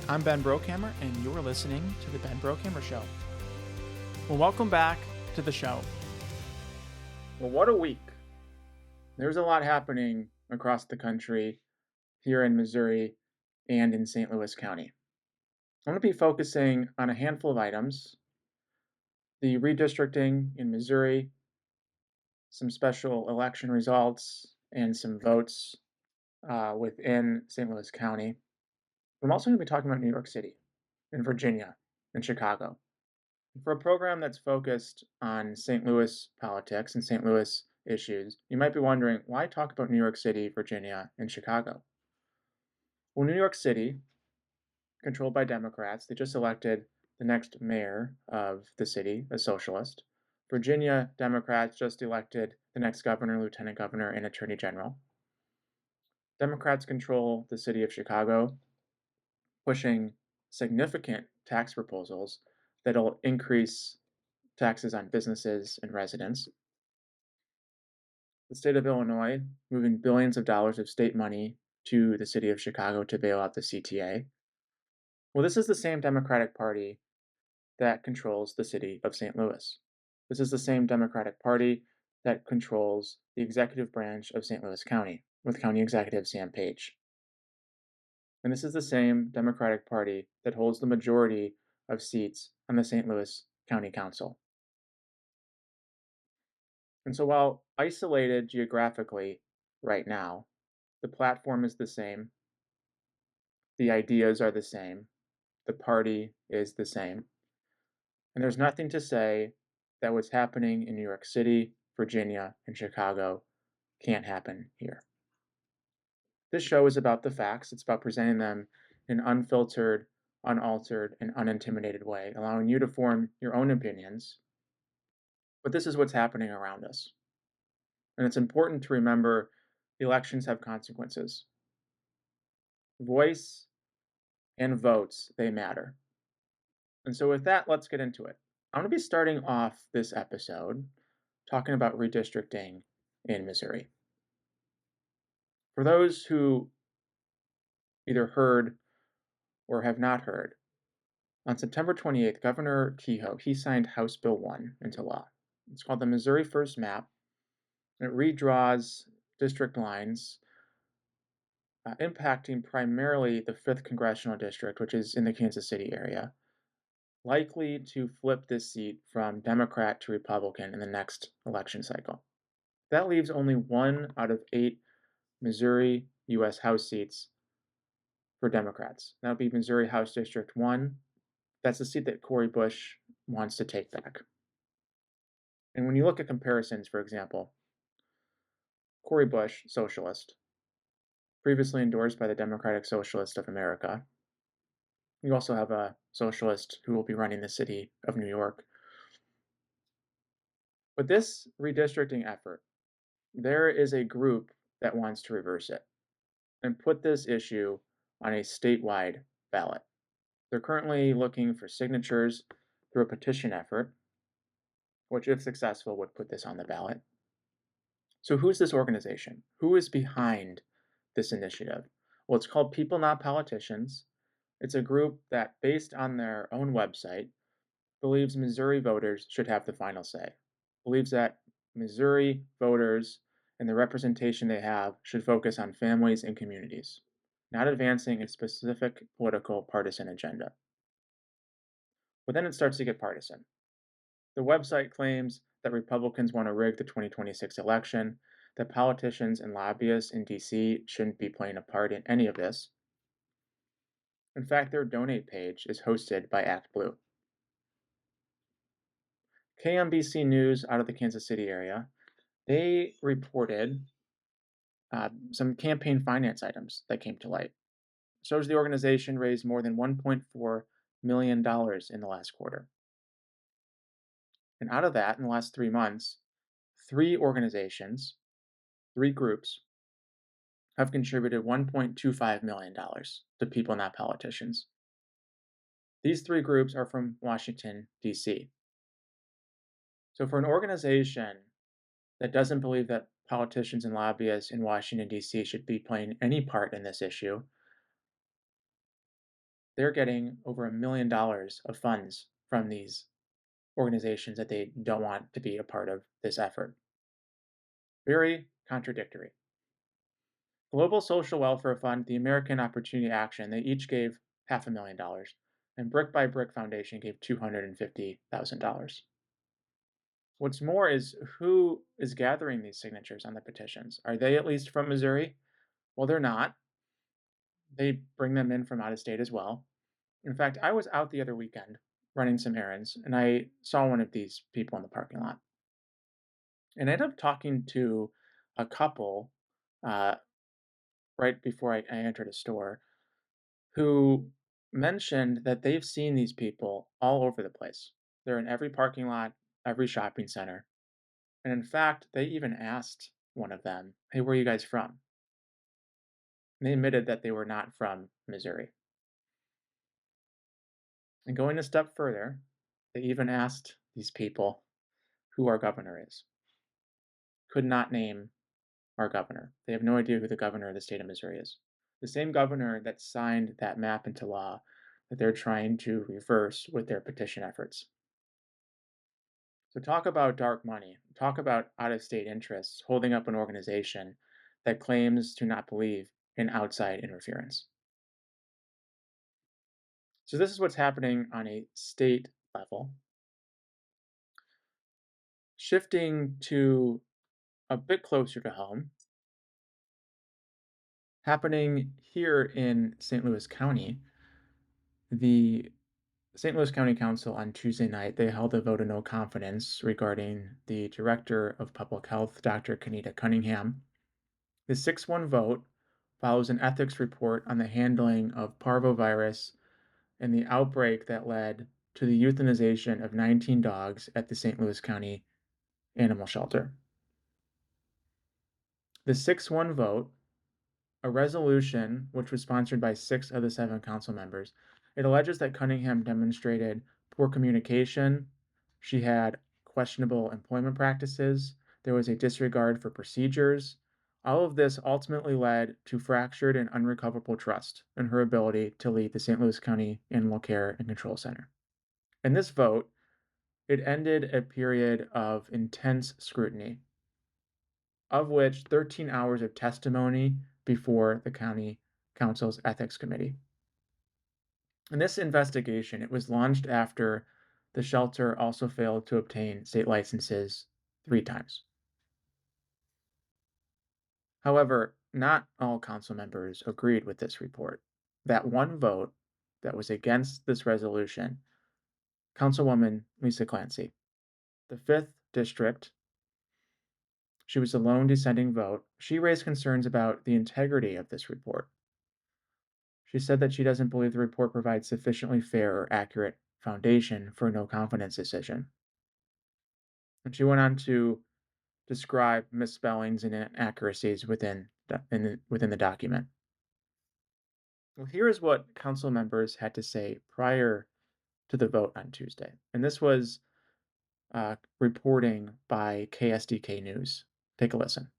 I'm Ben Brookhammer, and you're listening to The Ben Brookhammer Show. Well, welcome back to the show. Well, what a week. There's a lot happening across the country, here in Missouri and in St. Louis County. I'm going to be focusing on a handful of items: the redistricting in Missouri, some special election results, and some votes within St. Louis County. I'm also going to be talking about New York City and Virginia and Chicago. For a program that's focused on St. Louis politics and St. Louis issues, you might be wondering, why talk about New York City, Virginia, and Chicago? Well, New York City, controlled by Democrats, they just elected the next mayor of the city, a socialist. Virginia, Democrats just elected the next governor, lieutenant governor, and attorney general. Democrats control the city of Chicago, pushing significant tax proposals that'll increase taxes on businesses and residents. The state of Illinois moving billions of dollars of state money to the city of Chicago to bail out the CTA. Well, this is the same Democratic Party that controls the city of St. Louis. This is the same Democratic Party that controls the executive branch of St. Louis County, with County Executive Sam Page. And this is the same Democratic Party that holds the majority of seats on the St. Louis County Council. And so while isolated geographically right now, the platform is the same, the ideas are the same, the party is the same. And there's nothing to say that what's happening in New York City, Virginia, and Chicago can't happen here. This show is about the facts. It's about presenting them in an unfiltered, unaltered, and unintimidated way, allowing you to form your own opinions. But this is what's happening around us. And it's important to remember elections have consequences. Voice and votes, they matter. And so with that, let's get into it. I'm going to be starting off this episode talking about redistricting in Missouri. For those who either heard or have not heard, on September 28th, Governor Kehoe, he signed House Bill 1 into law. It's called the Missouri First Map. It redraws district lines, impacting primarily the 5th Congressional District, which is in the Kansas City area, likely to flip this seat from Democrat to Republican in the next election cycle. That leaves only 1 out of 8 Missouri U.S. House seats for Democrats. That would be Missouri House District 1. That's the seat that Cori Bush wants to take back. And when you look at comparisons, for example, Cori Bush, socialist, previously endorsed by the Democratic Socialist of America. You also have a socialist who will be running the city of New York. But this redistricting effort, there is a group that wants to reverse it and put this issue on a statewide ballot. They're currently looking for signatures through a petition effort, which, if successful, would put this on the ballot. So who's this organization? Who is behind this initiative? Well, it's called People Not Politicians. It's a group that, based on their own website, believes Missouri voters should have the final say, believes that Missouri voters and the representation they have should focus on families and communities, not advancing a specific political partisan agenda. But then it starts to get partisan. The website claims that Republicans want to rig the 2026 election, that politicians and lobbyists in DC shouldn't be playing a part in any of this. In fact, their donate page is hosted by ActBlue. KMBC News out of the Kansas City area, they reported some campaign finance items that came to light. It shows the organization raised more than $1.4 million in the last quarter. And out of that, in the last 3 months, 3 organizations, 3 groups, have contributed $1.25 million to People Not Politicians. These 3 groups are from Washington, D.C. So for an organization that doesn't believe that politicians and lobbyists in Washington, D.C. should be playing any part in this issue, they're getting over $1 million of funds from these organizations that they don't want to be a part of this effort. Very contradictory. Global Social Welfare Fund, the American Opportunity Action, they each gave $500,000, and Brick by Brick Foundation gave $250,000. What's more is who is gathering these signatures on the petitions? Are they at least from Missouri? Well, they're not. They bring them in from out of state as well. In fact, I was out the other weekend running some errands, and I saw one of these people in the parking lot. And I ended up talking to a couple uh, right before I entered a store who mentioned that they've seen these people all over the place. They're in every parking lot, every shopping center. And in fact, they even asked one of them, "Hey, where are you guys from?" And they admitted that they were not from Missouri. And going a step further, they even asked these people who our governor is. Could not name our governor. They have no idea who the governor of the state of Missouri is. The same governor that signed that map into law that they're trying to reverse with their petition efforts. So, talk about dark money. Talk about out of state interests holding up an organization that claims to not believe in outside interference. So, this is what's happening on a state level. Shifting to a bit closer to home, happening here in St. Louis County, the St. Louis County Council on Tuesday night, they held a vote of no confidence regarding the Director of Public Health, Dr. Kanita Cunningham. The 6-1 vote follows an ethics report on the handling of parvovirus and the outbreak that led to the euthanization of 19 dogs at the St. Louis County Animal Shelter. The 6-1 vote, a resolution which was sponsored by 6 of the 7 council members, it alleges that Cunningham demonstrated poor communication, she had questionable employment practices, there was a disregard for procedures. All of this ultimately led to fractured and unrecoverable trust in her ability to lead the St. Louis County Animal Care and Control Center. In this vote, it ended a period of intense scrutiny, of which 13 hours of testimony before the county council's ethics committee. In this investigation, it was launched after the shelter also failed to obtain state licenses 3 times. However, not all council members agreed with this report. That one vote that was against this resolution, Councilwoman Lisa Clancy, the 5th district, she was the lone dissenting vote. She raised concerns about the integrity of this report. She said that she doesn't believe the report provides sufficiently fair or accurate foundation for a no confidence decision. And she went on to describe misspellings and inaccuracies within the document. Well, here is what council members had to say prior to the vote on Tuesday. And this was reporting by KSDK News. Take a listen.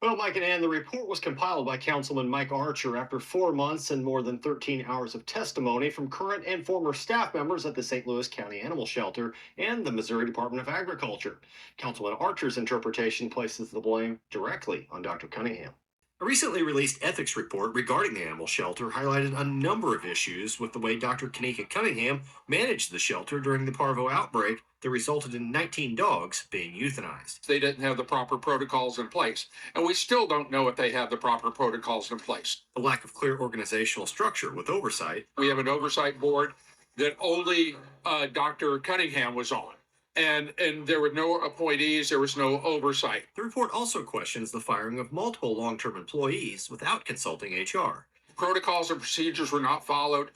Well, Mike and Ann, the report was compiled by Councilman Mike Archer after 4 months and more than 13 hours of testimony from current and former staff members at the St. Louis County Animal Shelter and the Missouri Department of Agriculture. Councilman Archer's interpretation places the blame directly on Dr. Cunningham. A recently released ethics report regarding the animal shelter highlighted a number of issues with the way Dr. Kanika Cunningham managed the shelter during the parvo outbreak that resulted in 19 dogs being euthanized. They didn't have the proper protocols in place, and we still don't know if they have the proper protocols in place. A lack of clear organizational structure with oversight. We have an oversight board that only Dr. Cunningham was on. And there were no appointees, there was no oversight. The report also questions the firing of multiple long-term employees without consulting HR. Protocols and procedures were not followed.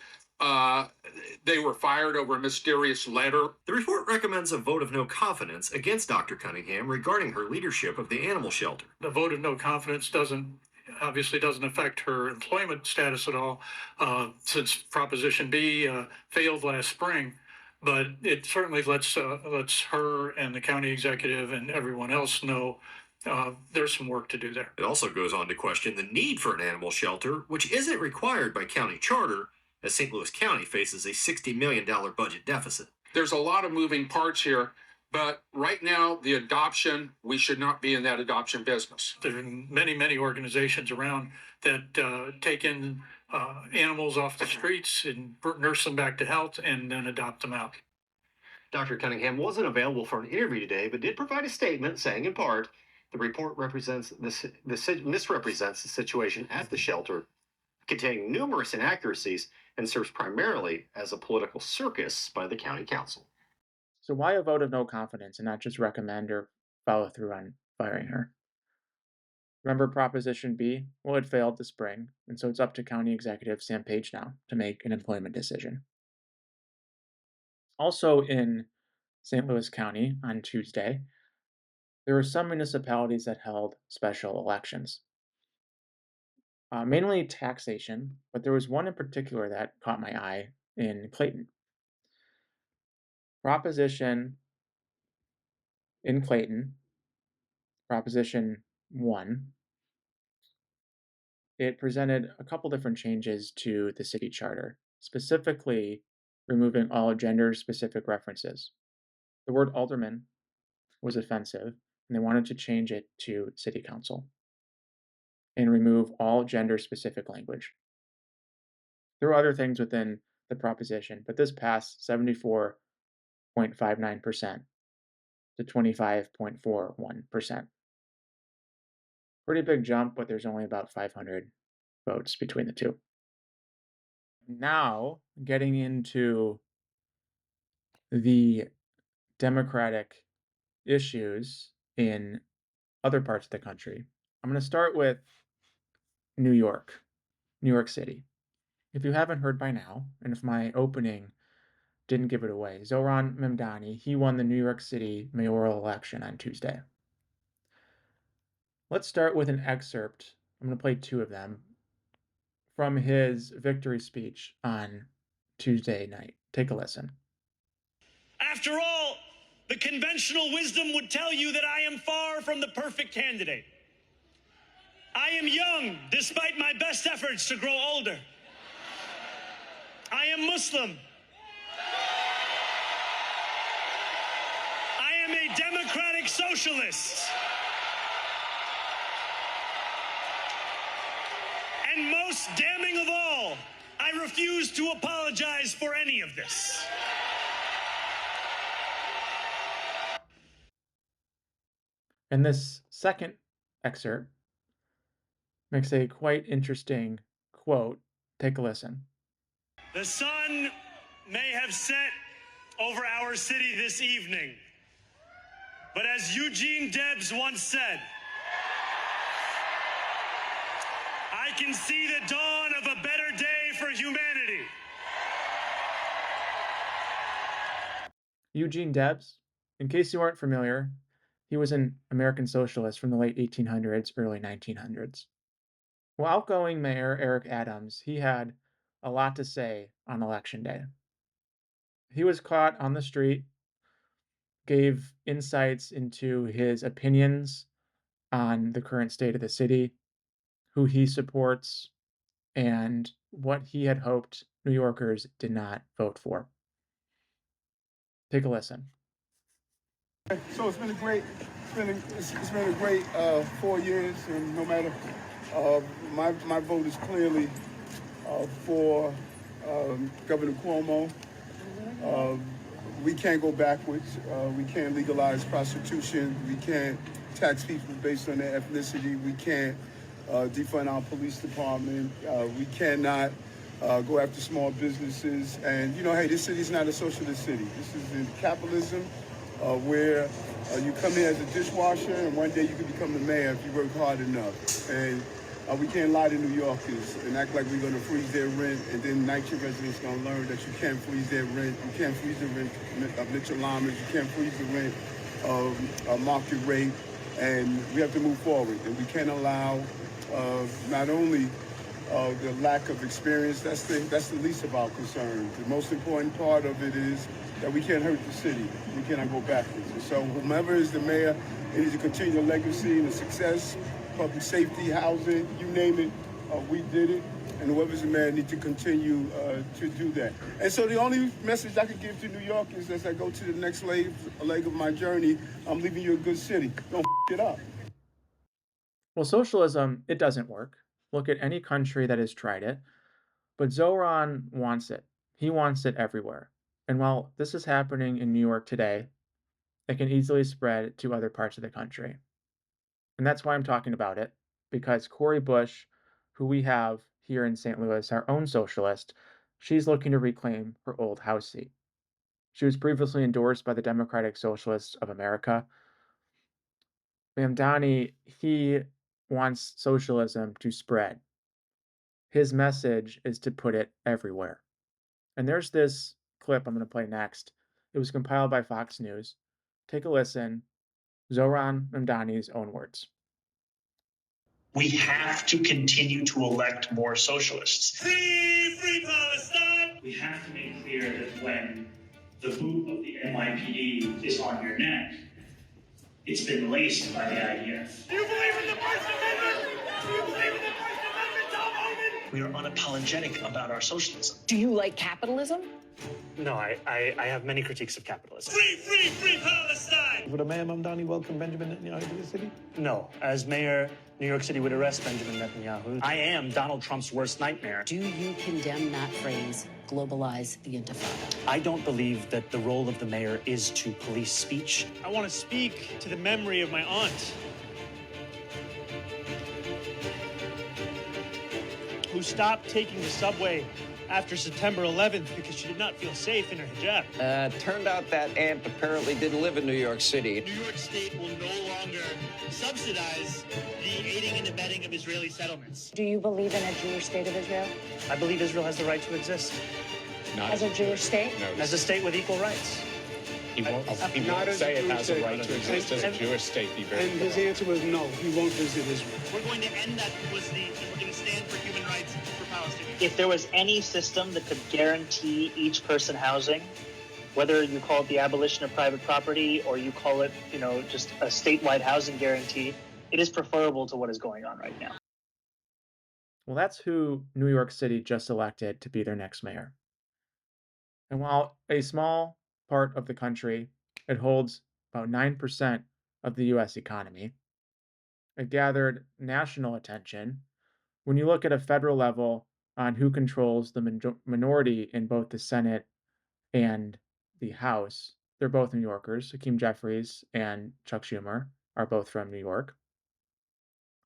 They were fired over a mysterious letter. The report recommends a vote of no confidence against Dr. Cunningham regarding her leadership of the animal shelter. The vote of no confidence obviously doesn't affect her employment status at all, since Proposition B failed last spring. But it certainly lets her and the county executive and everyone else know there's some work to do there. It also goes on to question the need for an animal shelter, which isn't required by county charter, as St. Louis County faces a $60 million budget deficit. There's a lot of moving parts here, but right now, the adoption, we should not be in that adoption business. There are many organizations around that take in animals off the streets and nurse them back to health and then adopt them out. Dr. Cunningham wasn't available for an interview today, but did provide a statement saying, in part, the report misrepresents the situation at the shelter, containing numerous inaccuracies, and serves primarily as a political circus by the county council. So why a vote of no confidence and not just recommend or follow through on firing her? Remember Proposition B? Well, it failed this spring, and so it's up to County Executive Sam Page now to make an employment decision. Also in St. Louis County on Tuesday, there were some municipalities that held special elections. Mainly taxation, but there was one in particular that caught my eye in Clayton. Proposition in Clayton, Proposition 1, it presented a couple different changes to the city charter, specifically removing all gender-specific references. The word alderman was offensive, and they wanted to change it to city council and remove all gender-specific language. There were other things within the proposition, but this passed 74.59% to 25.41%. Pretty big jump, but there's only about 500 votes between the two. Now, getting into the Democratic issues in other parts of the country. I'm going to start with New York City. If you haven't heard by now, and if my opening didn't give it away, Zohran Mamdani, he won the New York City mayoral election on Tuesday. Let's start with an excerpt. I'm going to play two of them from his victory speech on Tuesday night. Take a listen. After all, the conventional wisdom would tell you that I am far from the perfect candidate. I am young, despite my best efforts to grow older. I am Muslim. I am a democratic socialist. And most damning of all, I refuse to apologize for any of this. And this second excerpt makes a quite interesting quote. Take a listen. The sun may have set over our city this evening, but as Eugene Debs once said, I can see the dawn of a better day for humanity. Eugene Debs, in case you aren't familiar, he was an American socialist from the late 1800s, early 1900s. Well, outgoing Mayor Eric Adams, he had a lot to say on Election Day. He was caught on the street, gave insights into his opinions on the current state of the city, who he supports, and what he had hoped New Yorkers did not vote for. Take a listen. So it's been a great 4 years, and no matter my vote is clearly for Governor Cuomo. We can't go backwards. We can't legalize prostitution. We can't tax people based on their ethnicity. We can't defund our police department. We cannot go after small businesses. And, hey, this city is not a socialist city. This is in capitalism where you come here as a dishwasher and one day you can become the mayor if you work hard enough. And we can't lie to New Yorkers and act like we're going to freeze their rent, and then NYCHA residents going to learn that you can't freeze their rent. You can't freeze the rent of Mitchell Lammers. You can't freeze the rent of market rate. And we have to move forward. And we can't allow not only the lack of experience, that's the least of our concerns. The most important part of it is that we can't hurt the city. We cannot go backwards. And so whomever is the mayor, it needs to continue the legacy and the success, public safety, housing, you name it, we did it. and whoever's the mayor need to continue to do that. And so the only message I can give to New York is, as I go to the next leg of my journey, I'm leaving you a good city. Don't it up. Well, socialism, it doesn't work. Look at any country that has tried it. But Zoran wants it. He wants it everywhere. And while this is happening in New York today, it can easily spread to other parts of the country. And that's why I'm talking about it, because Cori Bush, who we have here in St. Louis, our own socialist, she's looking to reclaim her old House seat. She was previously endorsed by the Democratic Socialists of America. Mamdani, he wants socialism to spread. His message is to put it everywhere. And there's this clip I'm going to play next. It was compiled by Fox News. Take a listen. Zoran Mamdani's own words. We have to continue to elect more socialists. Free, free Palestine! We have to make clear that when the boot of the NYPD is on your neck, it's been laced by the IDF. Do you believe in the First Amendment? Do you believe in the First Amendment, Tom Homan? We are unapologetic about our socialism. Do you like capitalism? No, I have many critiques of capitalism. Free, free, free Palestine! Would Mayor Mamdani welcome Benjamin Netanyahu to the city? No, as mayor, New York City would arrest Benjamin Netanyahu. I am Donald Trump's worst nightmare. Do you condemn that phrase, globalize the intifada? I don't believe that the role of the mayor is to police speech. I want to speak to the memory of my aunt, who stopped taking the subway after September 11th because she did not feel safe in her hijab. Turned out that aunt apparently didn't live in New York City. New York State will no longer subsidize the aiding and abetting of Israeli settlements. Do you believe in a Jewish state of Israel? I believe Israel has the right to exist. Not as a Jewish state? No. As a state with equal rights. He won't say it has a right to exist as a Jewish state. And his answer was no, he won't visit Israel. We're going to end that publicity and we're going to stand for human rights for Palestinians. If there was any system that could guarantee each person housing, whether you call it the abolition of private property or you call it, just a statewide housing guarantee, it is preferable to what is going on right now. Well, that's who New York City just elected to be their next mayor. And while a small part of the country, it holds about 9% of the US economy, it gathered national attention when you look at a federal level on who controls the minority in both the Senate and the House. They're both New Yorkers. Hakeem Jeffries and Chuck Schumer are both from New York.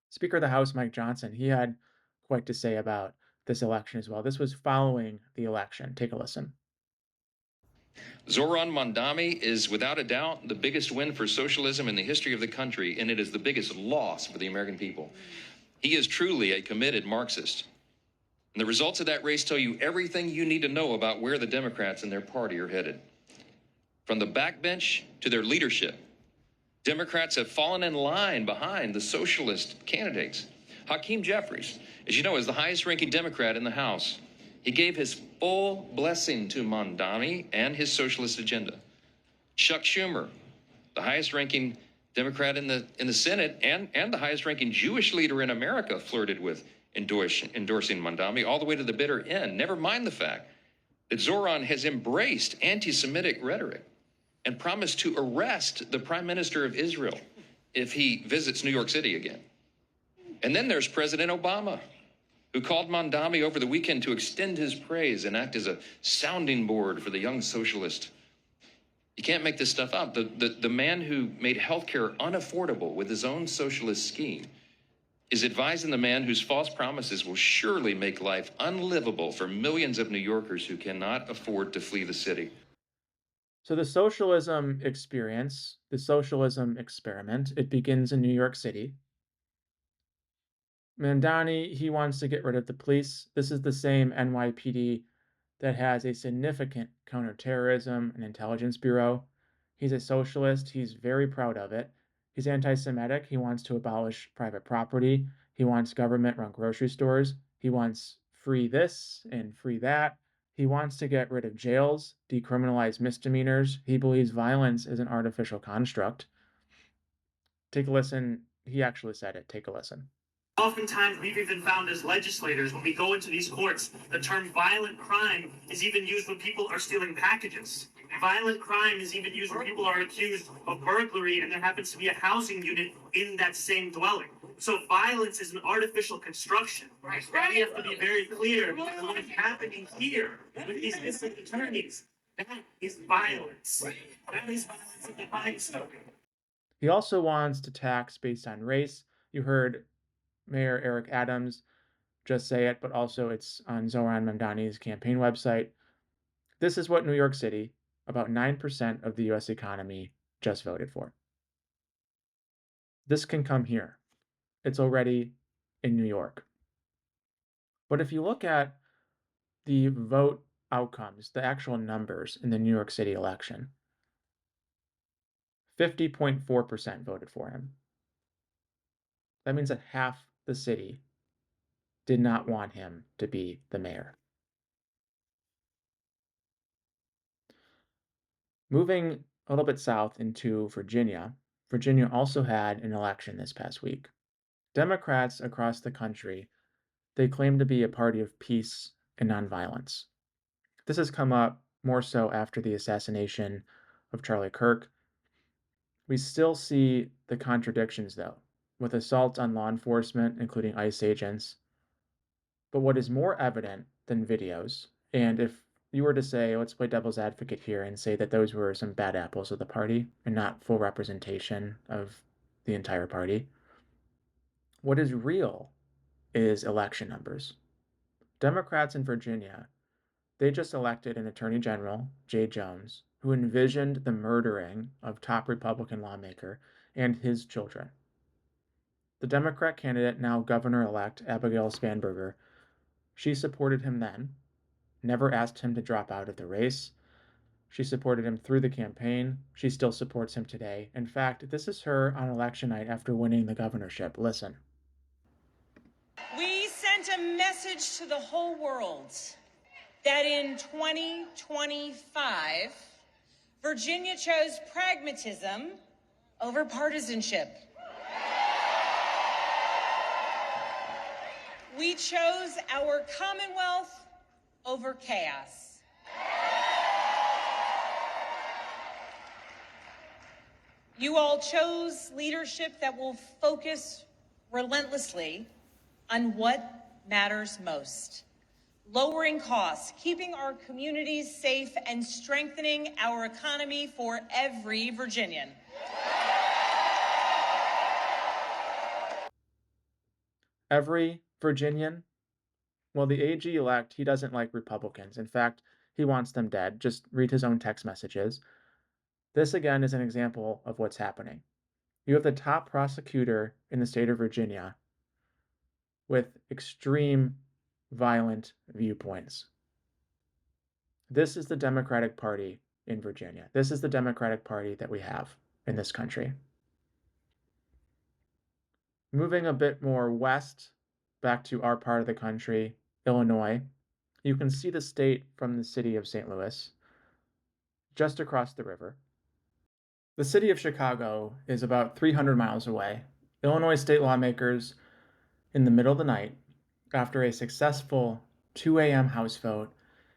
Speaker of the House, Mike Johnson, he had quite to say about this election as well. This was following the election. Take a listen. Zoran Mamdani is without a doubt the biggest win for socialism in the history of the country, and it is the biggest loss for the American people. He is truly a committed Marxist. And the results of that race tell you everything you need to know about where the Democrats and their party are headed. From the backbench to their leadership, Democrats have fallen in line behind the socialist candidates. Hakeem Jeffries, as you know, is the highest-ranking Democrat in the House. He gave his full blessing to Mamdani and his socialist agenda. Chuck Schumer, the highest-ranking Democrat in the Senate and the highest-ranking Jewish leader in America, flirted with endorsing Mamdani all the way to the bitter end. Never mind the fact that Zoran has embraced anti-Semitic rhetoric and promised to arrest the Prime Minister of Israel if he visits New York City again. And then there's President Obama, who called Mamdani over the weekend to extend his praise and act as a sounding board for the young socialist. You can't make this stuff up. The man who made healthcare unaffordable with his own socialist scheme is advising the man whose false promises will surely make life unlivable for millions of New Yorkers who cannot afford to flee the city. So the socialism experience, the socialism experiment, it begins in New York City. Mamdani, he wants to get rid of the police. This is the same NYPD that has a significant counterterrorism and intelligence bureau. He's a socialist. He's very proud of it. He's anti-Semitic. He wants to abolish private property. He wants government-run grocery stores. He wants free this and free that. He wants to get rid of jails, decriminalize misdemeanors. He believes violence is an artificial construct. Take a listen. He actually said it. Take a listen. Oftentimes, we've even found as legislators, when we go into these courts, the term violent crime is even used when people are stealing packages. Violent crime is even used when people are accused of burglary and there happens to be a housing unit in that same dwelling. So violence is an artificial construction. Right? We have to be very clear that what is happening here with these district attorneys, that is violence. That is violence in the mindset. He also wants to tax based on race. You heard Mayor Eric Adams just say it, but also it's on Zoran Mamdani's campaign website. This is what New York City, about 9% of the US economy, just voted for. This can come here. It's already in New York. But if you look at the vote outcomes, the actual numbers in the New York City election, 50.4% voted for him. That means that half the city did not want him to be the mayor. Moving a little bit south into Virginia, Virginia also had an election this past week. Democrats across the country, they claim to be a party of peace and nonviolence. This has come up more so after the assassination of Charlie Kirk. We still see the contradictions, though, with assaults on law enforcement, including ICE agents. But what is more evident than videos, and if you were to say, let's play devil's advocate here and say that those were some bad apples of the party and not full representation of the entire party, what is real is election numbers. Democrats in Virginia, they just elected an Attorney General, Jay Jones, who envisioned the murdering of top Republican lawmaker and his children. The Democrat candidate, now Governor-elect Abigail Spanberger, she supported him then, never asked him to drop out of the race. She supported him through the campaign. She still supports him today. In fact, this is her on election night after winning the governorship. Listen. We sent a message to the whole world that in 2025, Virginia chose pragmatism over partisanship. We chose our Commonwealth over chaos. You all chose leadership that will focus relentlessly on what matters most: lowering costs, keeping our communities safe, and strengthening our economy for every Virginian. Every Virginian? Well, the AG-elect, he doesn't like Republicans. In fact, he wants them dead. Just read his own text messages. This, again, is an example of what's happening. You have the top prosecutor in the state of Virginia with extreme violent viewpoints. This is the Democratic Party in Virginia. This is the Democratic Party that we have in this country. Moving a bit more west, back to our part of the country, Illinois, you can see the state from the city of St. Louis, just across the river. The city of Chicago is about 300 miles away. Illinois state lawmakers, in the middle of the night, after a successful 2 a.m. House vote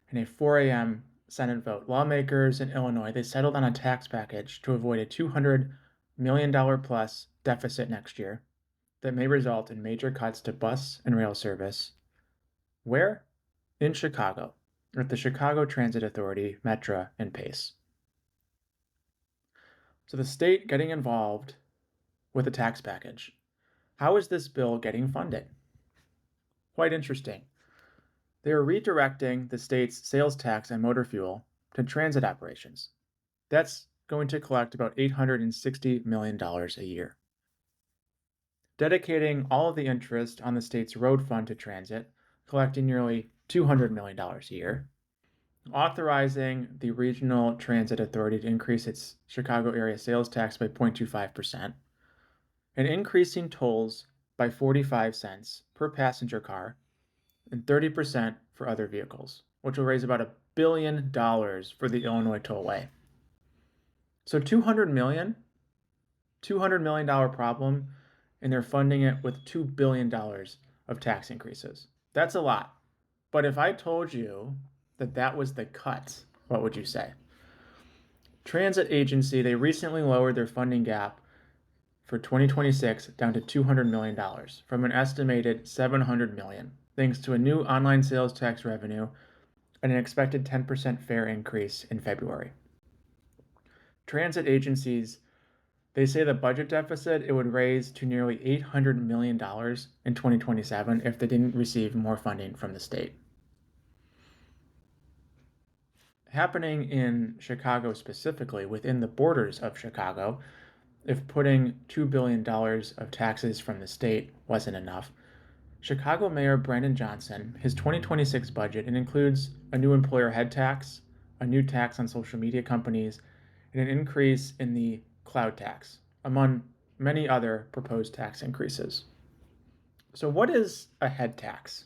and a 4 a.m. Senate vote, lawmakers in Illinois, they settled on a tax package to avoid a $200 million plus deficit next year that may result in major cuts to bus and rail service. Where? In Chicago, at the Chicago Transit Authority, Metra, and Pace. So the state getting involved with a tax package. How is this bill getting funded? Quite interesting. They are redirecting the state's sales tax on motor fuel to transit operations. That's going to collect about $860 million a year. Dedicating all of the interest on the state's road fund to transit, collecting nearly $200 million a year. Authorizing the Regional Transit Authority to increase its Chicago area sales tax by 0.25%, and increasing tolls by 45 cents per passenger car and 30% for other vehicles, which will raise about $1 billion for the Illinois tollway. So $200 million problem, and they're funding it with $2 billion of tax increases. That's a lot. But if I told you that that was the cut, what would you say? Transit agency, they recently lowered their funding gap for 2026 down to $200 million from an estimated $700 million, thanks to a new online sales tax revenue and an expected 10% fare increase in February. Transit agencies, they say the budget deficit it would raise to nearly $800 million in 2027 if they didn't receive more funding from the state. Happening in Chicago specifically, within the borders of Chicago, if putting $2 billion of taxes from the state wasn't enough, Chicago Mayor Brandon Johnson, his 2026 budget, it includes a new employer head tax, a new tax on social media companies, and an increase in the cloud tax, among many other proposed tax increases. So what is a head tax?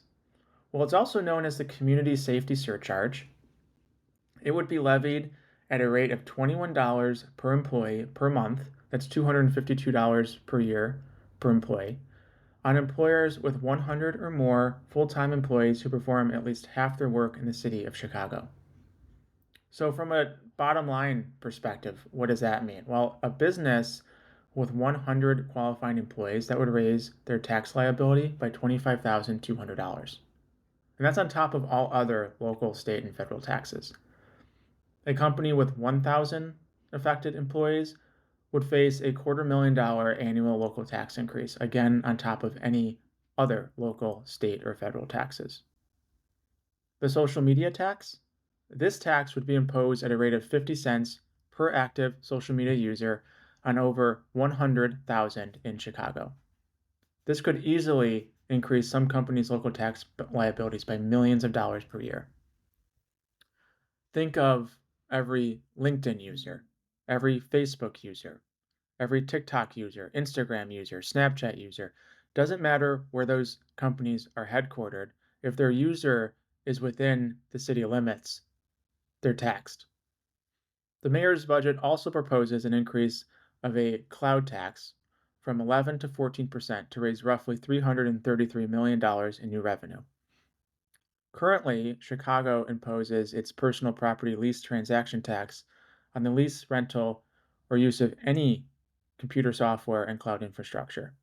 Well, it's also known as the community safety surcharge. It would be levied at a rate of $21 per employee per month. That's $252 per year per employee on employers with 100 or more full-time employees who perform at least half their work in the city of Chicago. So from a bottom line perspective, what does that mean? Well, a business with 100 qualifying employees, that would raise their tax liability by $25,200. And that's on top of all other local, state, and federal taxes. A company with 1,000 affected employees would face a $250,000 annual local tax increase, again on top of any other local, state, or federal taxes. The social media tax? This tax would be imposed at a rate of 50 cents per active social media user on over 100,000 in Chicago. This could easily increase some companies' local tax liabilities by millions of dollars per year. Think of every LinkedIn user, every Facebook user, every TikTok user, Instagram user, Snapchat user. Doesn't matter where those companies are headquartered, if their user is within the city limits, they're taxed. The mayor's budget also proposes an increase of a cloud tax from 11 to 14% to raise roughly $333 million in new revenue. Currently, Chicago imposes its personal property lease transaction tax on the lease, rental, or use of any computer software and cloud infrastructure.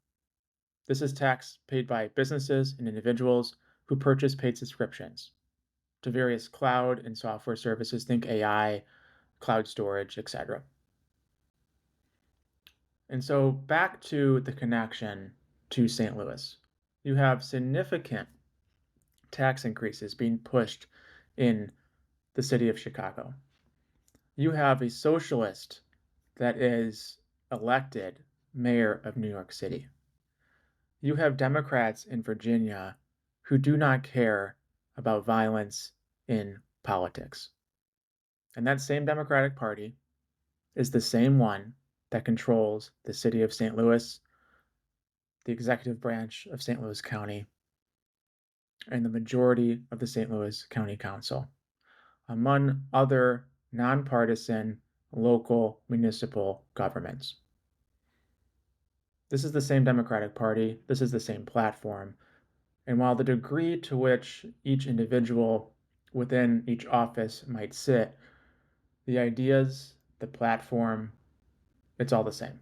This is tax paid by businesses and individuals who purchase paid subscriptions to various cloud and software services, think AI, cloud storage, etc. And so back to the connection to St. Louis. You have significant tax increases being pushed in the city of Chicago. You have a socialist that is elected mayor of New York City. You have Democrats in Virginia who do not care about violence in politics. And that same Democratic Party is the same one that controls the city of St. Louis, the executive branch of St. Louis County, and the majority of the St. Louis County Council, among other nonpartisan local municipal governments. This is the same Democratic Party, this is the same platform, and while the degree to which each individual within each office might sit, the ideas, the platform, it's all the same.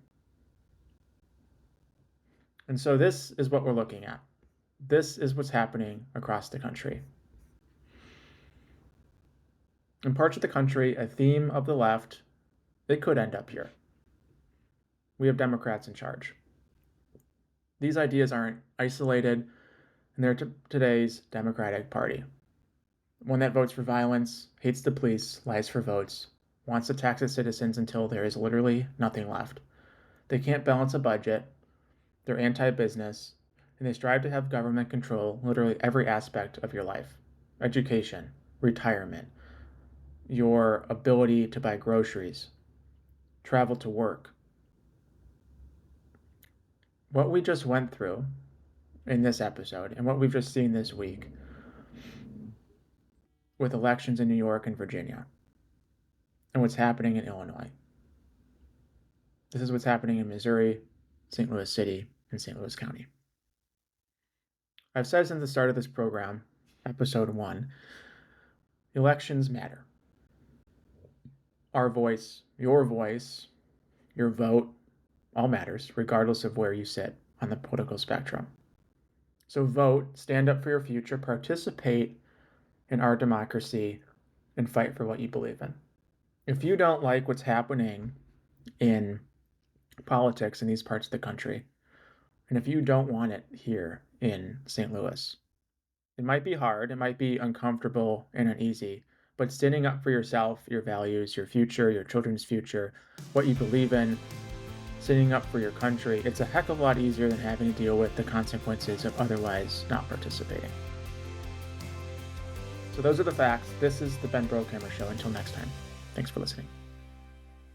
And so this is what we're looking at. This is what's happening across the country. In parts of the country, a theme of the left, it could end up here. We have Democrats in charge. These ideas aren't isolated, and they're today's Democratic Party. One that votes for violence, hates the police, lies for votes, wants to tax its citizens until there is literally nothing left. They can't balance a budget, they're anti-business, and they strive to have government control literally every aspect of your life. Education, retirement, your ability to buy groceries, travel to work. What we just went through in this episode and what we've just seen this week with elections in New York and Virginia and what's happening in Illinois. This is what's happening in Missouri, St. Louis City, in St. Louis County. I've said since the start of this program, episode 1, elections matter. Our voice, your vote, all matters, regardless of where you sit on the political spectrum. So vote, stand up for your future, participate in our democracy, and fight for what you believe in. If you don't like what's happening in politics in these parts of the country, and if you don't want it here in St. Louis, it might be hard, it might be uncomfortable and uneasy, but standing up for yourself, your values, your future, your children's future, what you believe in, standing up for your country, it's a heck of a lot easier than having to deal with the consequences of otherwise not participating. So those are the facts. This is the Ben Brokamer Show. Until next time, thanks for listening.